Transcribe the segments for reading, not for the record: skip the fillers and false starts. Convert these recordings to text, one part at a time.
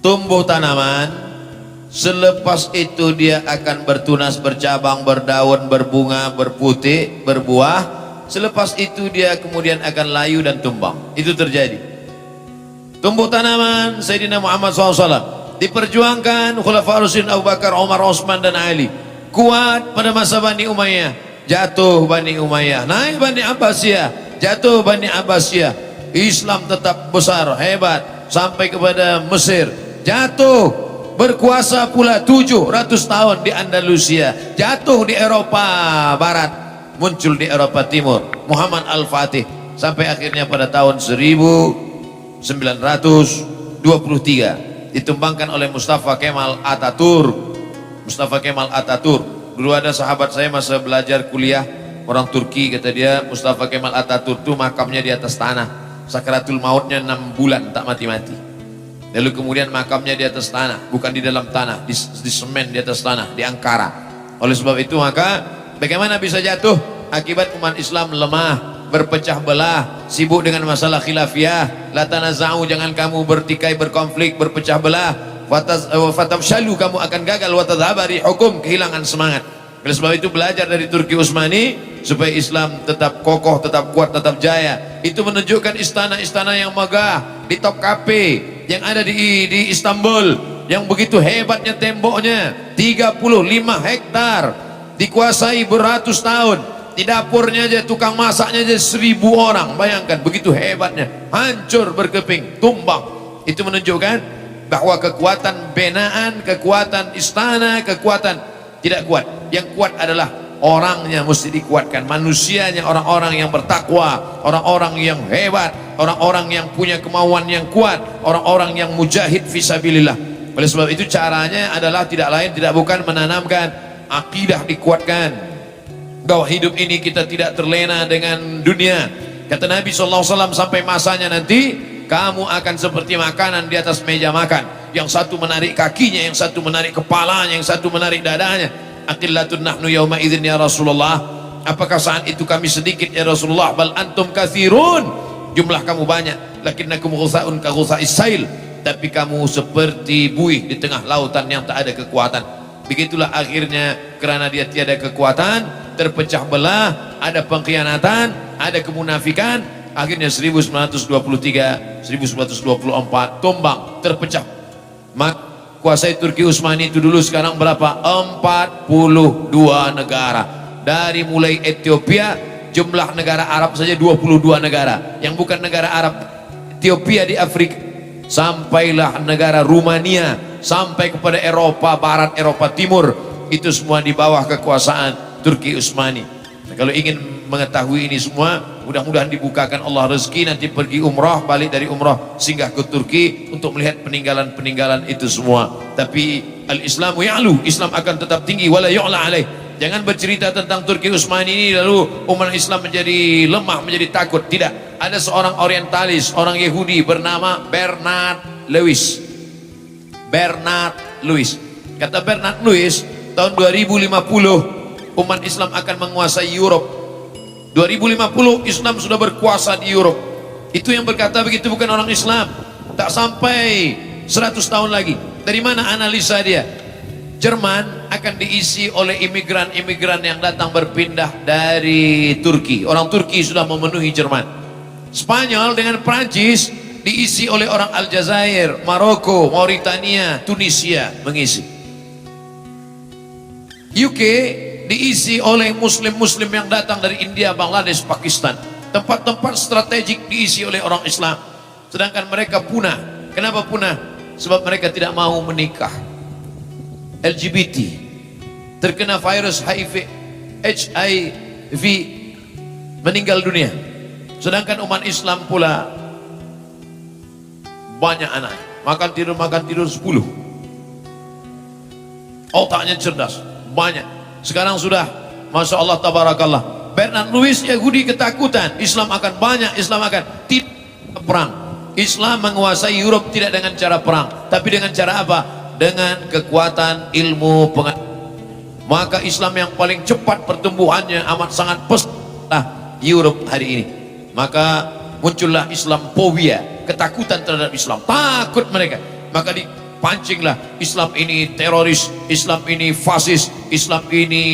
tumbuh tanaman, selepas itu dia akan bertunas, bercabang, berdaun, berbunga, berputih, berbuah. Selepas itu dia kemudian akan layu dan tumbang. Itu terjadi. Tumbuh tanaman Sayyidina Muhammad SAW diperjuangkan Khulafaur Rasyidin Abu Bakar, Umar, Utsman dan Ali. Kuat pada masa Bani Umayyah, jatuh Bani Umayyah, naik Bani Abbasiyah, jatuh Bani Abbasiyah. Islam tetap besar, hebat sampai kepada Mesir, jatuh, berkuasa pula 700 tahun di Andalusia, jatuh di Eropa Barat, muncul di Eropa Timur Muhammad Al-Fatih, sampai akhirnya pada tahun 1923 ditumbangkan oleh Mustafa Kemal Atatürk. Mustafa Kemal Atatürk, dulu ada sahabat saya masa belajar kuliah, orang Turki, kata dia Mustafa Kemal Atatürk itu makamnya di atas tanah, sakaratul mautnya 6 bulan tak mati-mati. Lalu kemudian makamnya di atas tanah, bukan di dalam tanah, di semen di atas tanah, di Ankara. Oleh sebab itu maka bagaimana bisa jatuh? Akibat umat Islam lemah, berpecah belah, sibuk dengan masalah khilafiyah. La tanaza'u, jangan kamu bertikai, berkonflik, berpecah belah. Fatafshalu, kamu akan gagal. Wa tadhhaba rihukum, kehilangan semangat. Oleh sebab itu belajar dari Turki Utsmani supaya Islam tetap kokoh, tetap kuat, tetap jaya. Itu menunjukkan istana-istana yang megah di Topkapi yang ada di Istanbul, yang begitu hebatnya temboknya 35 hektar, dikuasai beratus tahun. Di dapurnya aja, tukang masaknya aja 1000 orang. Bayangkan begitu hebatnya, hancur berkeping, tumbang. Itu menunjukkan bahwa kekuatan binaan, kekuatan istana, kekuatan tidak kuat. Yang kuat adalah orangnya, mesti dikuatkan, manusianya, orang-orang yang bertakwa, orang-orang yang hebat, orang-orang yang punya kemauan yang kuat, orang-orang yang mujahid fisabilillah. Oleh sebab itu caranya adalah tidak lain tidak bukan menanamkan akidah, dikuatkan bahwa hidup ini kita tidak terlena dengan dunia. Kata Nabi SAW, sampai masanya nanti kamu akan seperti makanan di atas meja makan, yang satu menarik kakinya, yang satu menarik kepalanya, yang satu menarik dadanya. Aqillatun nahnu yawma idzin ya Rasulullah, apakah saat itu kami sedikit ya Rasulullah? Bal antum katsirun, jumlah kamu banyak. Lakinnakum ghusaun ka ghusais sail, tapi kamu seperti buih di tengah lautan yang tak ada kekuatan. Begitulah akhirnya, karena dia tiada kekuatan, terpecah belah, ada pengkhianatan, ada kemunafikan. Akhirnya 1923, 1924 tumbang, terpecah. Maka kuasai Turki Utsmani itu dulu, sekarang berapa? 42 negara. Dari mulai Ethiopia, jumlah negara Arab saja 22 negara. Yang bukan negara Arab, Ethiopia di Afrika, sampailah negara Rumania, sampai kepada Eropa Barat, Eropa Timur, itu semua di bawah kekuasaan Turki Utsmani. Nah, kalau ingin mengetahui ini semua, mudah-mudahan dibukakan Allah rezeki, nanti pergi umrah, balik dari umrah singgah ke Turki untuk melihat peninggalan-peninggalan itu semua. Tapi al-Islamu ya'lu, Islam akan tetap tinggi, wala yu'la alaih. Jangan bercerita tentang Turki Utsmani ini lalu umat Islam menjadi lemah, menjadi takut. Tidak. Ada seorang orientalis, orang Yahudi bernama Bernard Lewis. Bernard Lewis. Kata Bernard Lewis, tahun 2050 umat Islam akan menguasai Europe. 2050 Islam sudah berkuasa di Europe. Itu yang berkata begitu bukan orang Islam. Tak sampai 100 tahun lagi. Dari mana analisa dia? Jerman akan diisi oleh imigran-imigran yang datang berpindah dari Turki. Orang Turki sudah memenuhi Jerman. Spanyol dengan Prancis diisi oleh orang Aljazair, Maroko, Mauritania, Tunisia mengisi. UK diisi oleh muslim-muslim yang datang dari India, Bangladesh, Pakistan. Tempat-tempat strategik diisi oleh orang Islam. Sedangkan mereka punah. Kenapa punah? Sebab mereka tidak mau menikah. LGBT, terkena virus HIV, meninggal dunia. Sedangkan umat Islam pula banyak anak, makan tidur 10. Otaknya cerdas, banyak. Sekarang sudah, Masya Allah, Tabarakallah. Bernard Lewis, Yahudi ketakutan Islam akan banyak, Islam akan tidak perang. Islam menguasai Europe tidak dengan cara perang, tapi dengan cara apa? Dengan kekuatan ilmu pengetahuan. Maka Islam yang paling cepat pertumbuhannya amat sangat pesatlah Europe hari ini. Maka muncullah Islamophobia, ketakutan terhadap Islam, takut mereka. Maka pancinglah Islam ini teroris, Islam ini fasis, Islam ini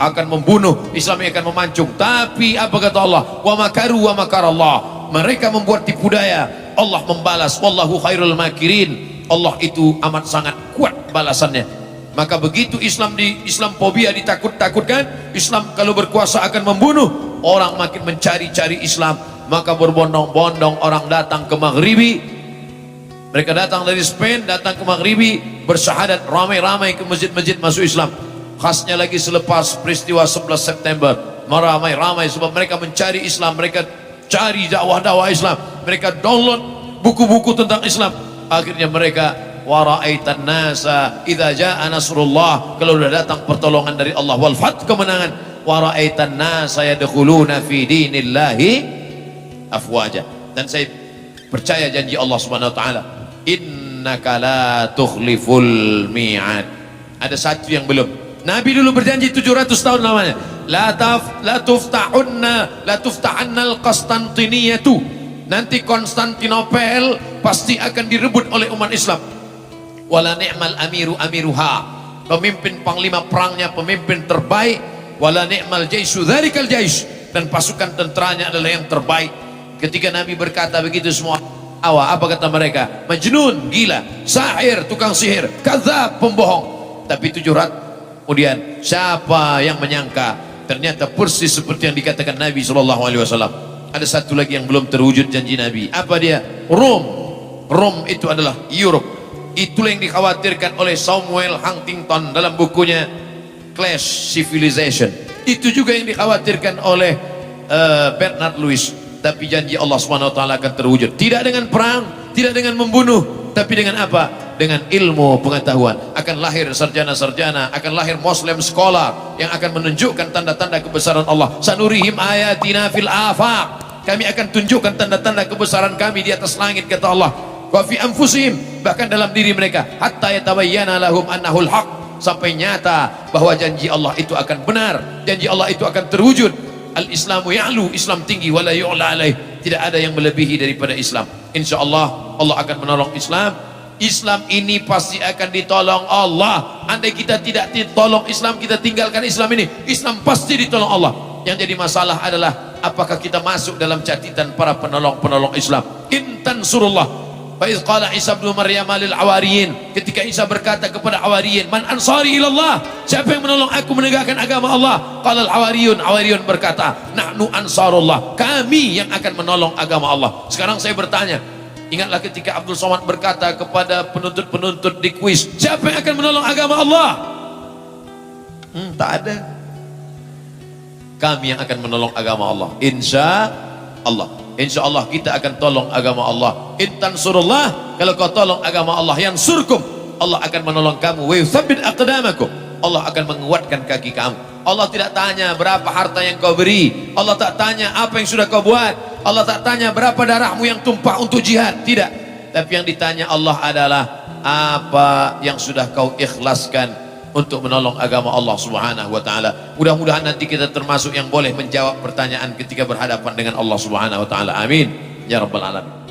akan membunuh, Islam ini akan memancung. Tapi apa kata Allah? Wa makaru wa makarallah. Mereka membuat tipu daya, Allah membalas. Wallahu khairul makirin. Allah itu amat sangat kuat balasannya. Maka begitu Islam Islamophobia ditakut-takutkan, Islam kalau berkuasa akan membunuh, orang makin mencari-cari Islam. Maka berbondong-bondong orang datang ke Maghribi. Mereka datang dari Spain, datang ke Maghribi, bersyahadat ramai-ramai ke masjid-masjid masuk Islam. Khasnya lagi selepas peristiwa 11 September, ramai-ramai sebab mereka mencari Islam, mereka cari dakwah-dakwah Islam, mereka download buku-buku tentang Islam. Akhirnya mereka wara'aitan nasa idza jaa nasrullah, kalau sudah datang pertolongan dari Allah wal fath, kemenangan, wara'aitan nasa yadkhuluna fi dinillahi afwaja. Dan saya percaya janji Allah Subhanahu wa taala, innaka la tukhliful mi'ad. Ada satu yang belum. Nabi dulu berjanji 700 tahun lamanya, la tuftahanna al-Qastantiniyatu. Nanti Konstantinopel pasti akan direbut oleh umat Islam. Wala ni'mal amiru amiruha. Pemimpin panglima perangnya pemimpin terbaik. Wala ni'mal jaisu dzalikal jais. Dan pasukan tenteranya adalah yang terbaik. Ketika Nabi berkata begitu, semua apa kata mereka? Majnun, gila, sahir, tukang sihir, kadzab, pembohong. Tapi 700 kemudian siapa yang menyangka ternyata persis seperti yang dikatakan Nabi SAW. Ada satu lagi yang belum terwujud janji Nabi. Apa dia? Rom itu adalah Europe. Itulah yang dikhawatirkan oleh Samuel Huntington dalam bukunya Clash Civilization. Itu juga yang dikhawatirkan oleh Bernard Lewis. Tapi janji Allah SWT akan terwujud. Tidak dengan perang, tidak dengan membunuh, tapi dengan apa? Dengan ilmu pengetahuan. Akan lahir sarjana-sarjana, akan lahir Muslim scholar yang akan menunjukkan tanda-tanda kebesaran Allah. Sanurihim ayatina fil afaq. Kami akan tunjukkan tanda-tanda kebesaran kami di atas langit, kata Allah. Wa fi anfusihim, bahkan dalam diri mereka, hatta yatabayyana lahum annahul haq, sampai nyata bahwa janji Allah itu akan benar, janji Allah itu akan terwujud. Al-Islamu ya'lu, Islam tinggi, wala yu'la alaih, tidak ada yang melebihi daripada Islam. Insyaallah Allah akan menolong Islam. Islam ini pasti akan ditolong Allah. Andai kita tidak ditolong Islam, kita tinggalkan Islam ini, Islam pasti ditolong Allah. Yang jadi masalah adalah apakah kita masuk dalam catatan para penolong-penolong Islam. Intan surullah. Fa iz qala Isa bin Maryam lil Hawariyin, ketika Isa berkata kepada Hawariyin, man ansari ilallah, siapa yang menolong aku menegakkan agama Allah? Qala al Hawariyun berkata, nahnu ansarullah, kami yang akan menolong agama Allah. Sekarang saya bertanya, ingatlah ketika Abdul Somad berkata kepada penuntut-penuntut di kuis, siapa yang akan menolong agama Allah? Tak ada. Kami yang akan menolong agama Allah. Insya Allah. Insya Allah kita akan tolong agama Allah. Intan surullah, kalau kau tolong agama Allah, yang surkum, Allah akan menolong kamu. Wa yuthabbit aqdamakum, Allah akan menguatkan kaki kamu. Allah tidak tanya berapa harta yang kau beri, Allah tak tanya apa yang sudah kau buat, Allah tak tanya berapa darahmu yang tumpah untuk jihad, tidak. Tapi yang ditanya Allah adalah apa yang sudah kau ikhlaskan untuk menolong agama Allah Subhanahu wa taala. Mudah-mudahan nanti kita termasuk yang boleh menjawab pertanyaan ketika berhadapan dengan Allah Subhanahu wa taala. Amin ya rabbal alamin.